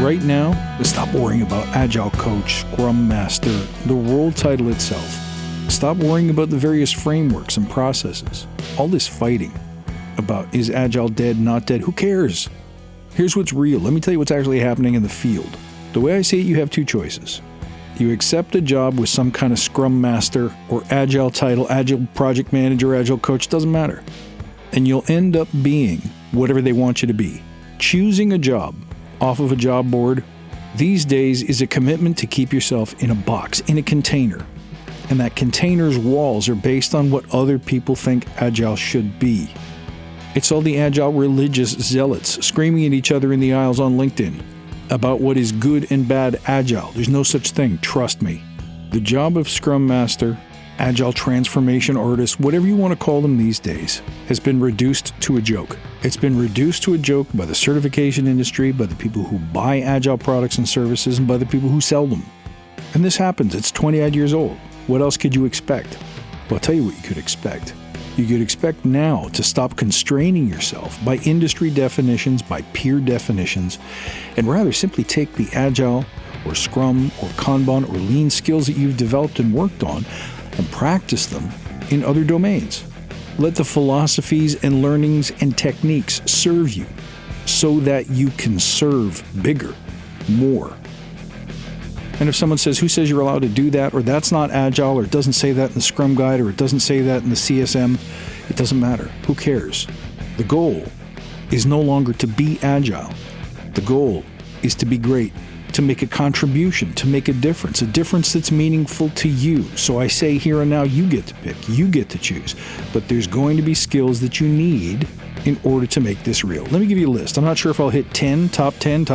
Right now, stop worrying about Agile Coach, Scrum Master, the role title itself. Stop worrying about the various frameworks and processes. All this fighting about is Agile dead, not dead, who cares? Here's what's real. Let me tell you what's actually happening in the field. The way I see it, you have two choices. You accept a job with some kind of Scrum Master or Agile title, Agile Project Manager, Agile Coach, doesn't matter. And you'll end up being whatever they want you to be. Choosing a job off of a job board these days is a commitment to keep yourself in a box, in a container. And that container's walls are based on what other people think Agile should be. It's all the Agile religious zealots screaming at each other in the aisles on LinkedIn about what is good and bad Agile. There's no such thing, trust me. The job of Scrum Master, Agile transformation artist, whatever you want to call them these days, has been reduced to a joke. It's been reduced to a joke by the certification industry, by the people who buy Agile products and services, and by the people who sell them. And this happens. It's 20-odd years old. What else could you expect? Well, I'll tell you what you could expect. You could expect now to stop constraining yourself by industry definitions, by peer definitions, and rather simply take the Agile or Scrum or Kanban or Lean skills that you've developed and worked on and practice them in other domains. Let the philosophies and learnings and techniques serve you so that you can serve bigger, more. And if someone says, who says you're allowed to do that, or that's not Agile, or it doesn't say that in the Scrum Guide, or it doesn't say that in the CSM, it doesn't matter. Who cares? The goal is no longer to be Agile. The goal is to be great, to make a contribution, to make a difference that's meaningful to you. So I say here and now, you get to pick, you get to choose. But there's going to be skills that you need in order to make this real. Let me give you a list. I'm not sure if I'll hit 10, top 7,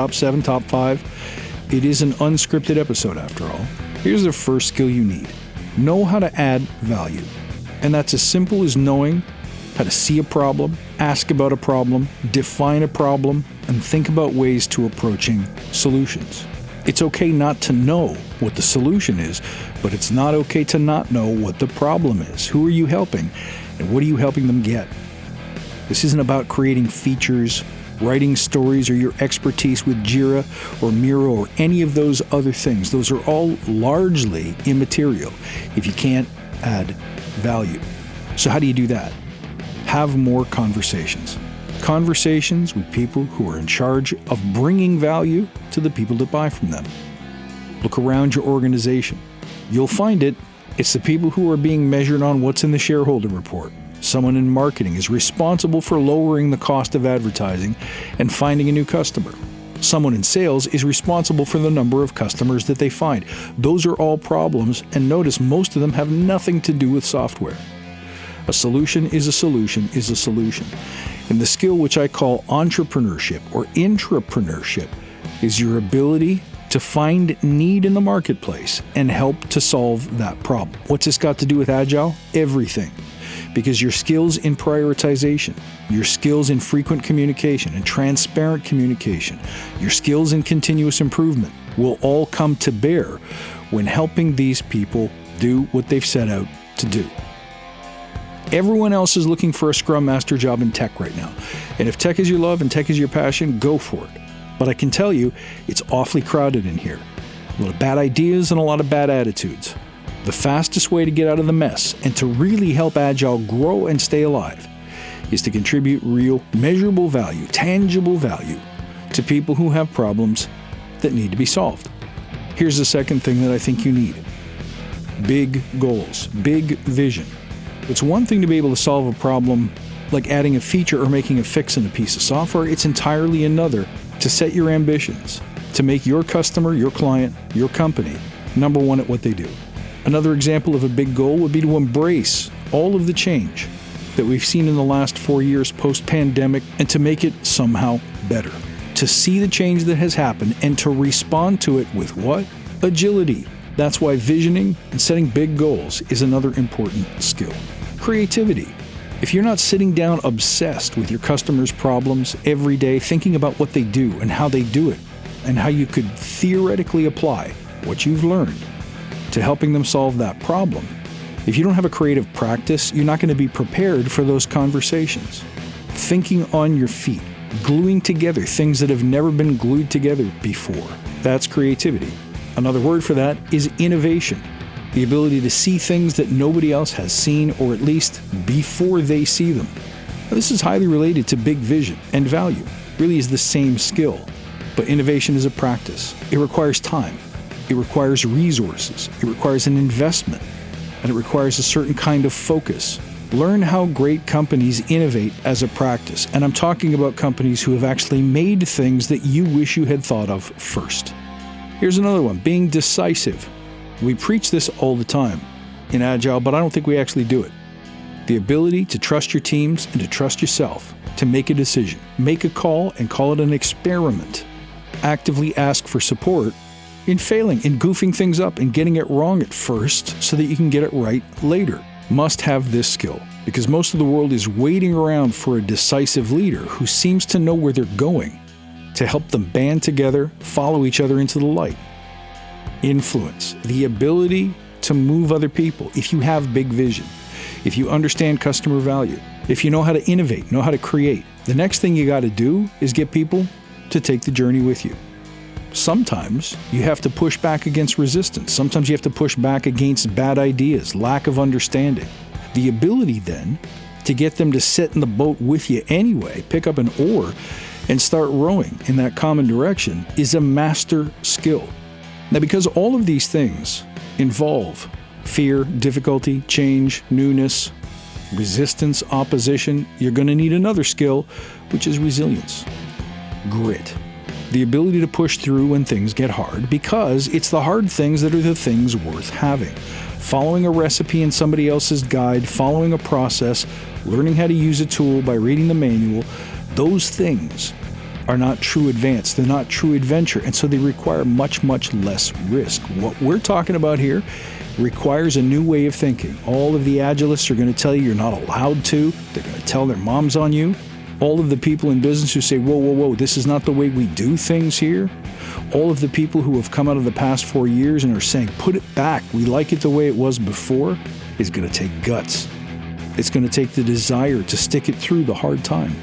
top 5. It is an unscripted episode after all. Here's the first skill you need. Know how to add value. And that's as simple as knowing how to see a problem, ask about a problem, define a problem, and think about ways to approaching solutions. It's okay not to know what the solution is, but it's not okay to not know what the problem is. Who are you helping, and what are you helping them get? This isn't about creating features, writing stories, or your expertise with Jira or Miro or any of those other things. Those are all largely immaterial if you can't add value. So how do you do that? Have more conversations. Conversations with people who are in charge of bringing value to the people that buy from them. Look around your organization. You'll find it. It's the people who are being measured on what's in the shareholder report. Someone in marketing is responsible for lowering the cost of advertising and finding a new customer. Someone in sales is responsible for the number of customers that they find. Those are all problems, and notice most of them have nothing to do with software. A solution is a solution is a solution. And the skill which I call entrepreneurship or intrapreneurship is your ability to find need in the marketplace and help to solve that problem. What's this got to do with Agile? Everything. Because your skills in prioritization, your skills in frequent communication and transparent communication, your skills in continuous improvement will all come to bear when helping these people do what they've set out to do. Everyone else is looking for a Scrum Master job in tech right now. And if tech is your love and tech is your passion, go for it. But I can tell you, it's awfully crowded in here. A lot of bad ideas and a lot of bad attitudes. The fastest way to get out of the mess and to really help Agile grow and stay alive is to contribute real, measurable value, tangible value to people who have problems that need to be solved. Here's the second thing that I think you need. Big goals, big vision. It's one thing to be able to solve a problem like adding a feature or making a fix in a piece of software. It's entirely another to set your ambitions, to make your customer, your client, your company number one at what they do. Another example of a big goal would be to embrace all of the change that we've seen in the last 4 years post-pandemic and to make it somehow better. To see the change that has happened and to respond to it with what? Agility. That's why visioning and setting big goals is another important skill. Creativity. If you're not sitting down obsessed with your customers' problems every day, thinking about what they do and how they do it, and how you could theoretically apply what you've learned to helping them solve that problem, if you don't have a creative practice, you're not going to be prepared for those conversations. Thinking on your feet, gluing together things that have never been glued together before. That's creativity. Another word for that is innovation, the ability to see things that nobody else has seen, or at least before they see them. Now, this is highly related to big vision and value. It really is the same skill, but innovation is a practice. It requires time. It requires resources. It requires an investment, and it requires a certain kind of focus. Learn how great companies innovate as a practice, and I'm talking about companies who have actually made things that you wish you had thought of first. Here's another one, being decisive. We preach this all the time in Agile, but I don't think we actually do it. The ability to trust your teams and to trust yourself, to make a decision, make a call and call it an experiment. Actively ask for support in failing, in goofing things up, and getting it wrong at first so that you can get it right later. Must have this skill, because most of the world is waiting around for a decisive leader who seems to know where they're going, to help them band together, follow each other into the light. Influence, the ability to move other people. If you have big vision, if you understand customer value, if you know how to innovate, know how to create, the next thing you got to do is get people to take the journey with you. Sometimes you have to push back against resistance. Sometimes you have to push back against bad ideas, lack of understanding. The ability then to get them to sit in the boat with you anyway, pick up an oar and start rowing in that common direction is a master skill. Now, because all of these things involve fear, difficulty, change, newness, resistance, opposition, you're going to need another skill, which is resilience, grit. The ability to push through when things get hard, because it's the hard things that are the things worth having. Following a recipe in somebody else's guide, following a process, learning how to use a tool by reading the manual, those things are not true advance. They're not true adventure, and so they require much, much less risk. What we're talking about here requires a new way of thinking. All of the Agilists are going to tell you you're not allowed to. They're going to tell their moms on you. All of the people in business who say, whoa, whoa, whoa, this is not the way we do things here. All of the people who have come out of the past 4 years and are saying, put it back, we like it the way it was before, is going to take guts. It's going to take the desire to stick it through the hard time.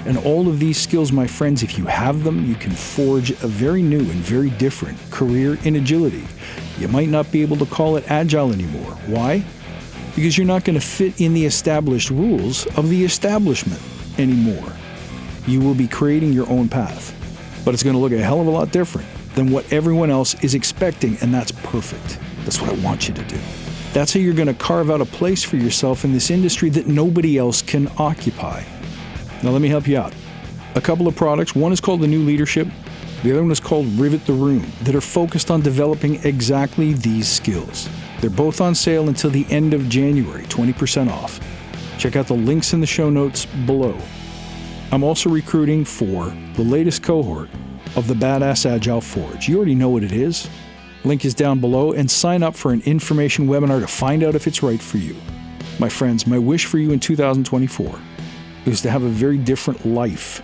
And all of these skills, my friends, if you have them, you can forge a very new and very different career in agility. You might not be able to call it agile anymore. Why? Because you're not going to fit in the established rules of the establishment anymore. You will be creating your own path, but it's going to look a hell of a lot different than what everyone else is expecting, and that's perfect. That's what I want you to do. That's how you're going to carve out a place for yourself in this industry that nobody else can occupy. Now let me help you out. A couple of products. One is called The New Leadership. The other one is called Rivet the Room, that are focused on developing exactly these skills. They're both on sale until the end of January, 20% off. Check out the links in the show notes below. I'm also recruiting for the latest cohort of the Badass Agile Forge. You already know what it is. Link is down below, and sign up for an information webinar to find out if it's right for you. My friends, my wish for you in 2024 is to have a very different life,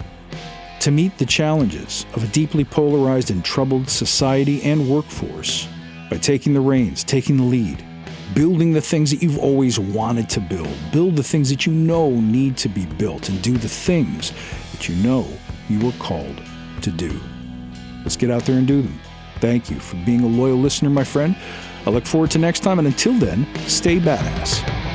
to meet the challenges of a deeply polarized and troubled society and workforce by taking the reins, taking the lead, building the things that you've always wanted to build the things that you know need to be built, and do the things that you know you were called to do. Let's get out there and do them. Thank you for being a loyal listener, my friend. I look forward to next time, and until then, stay badass.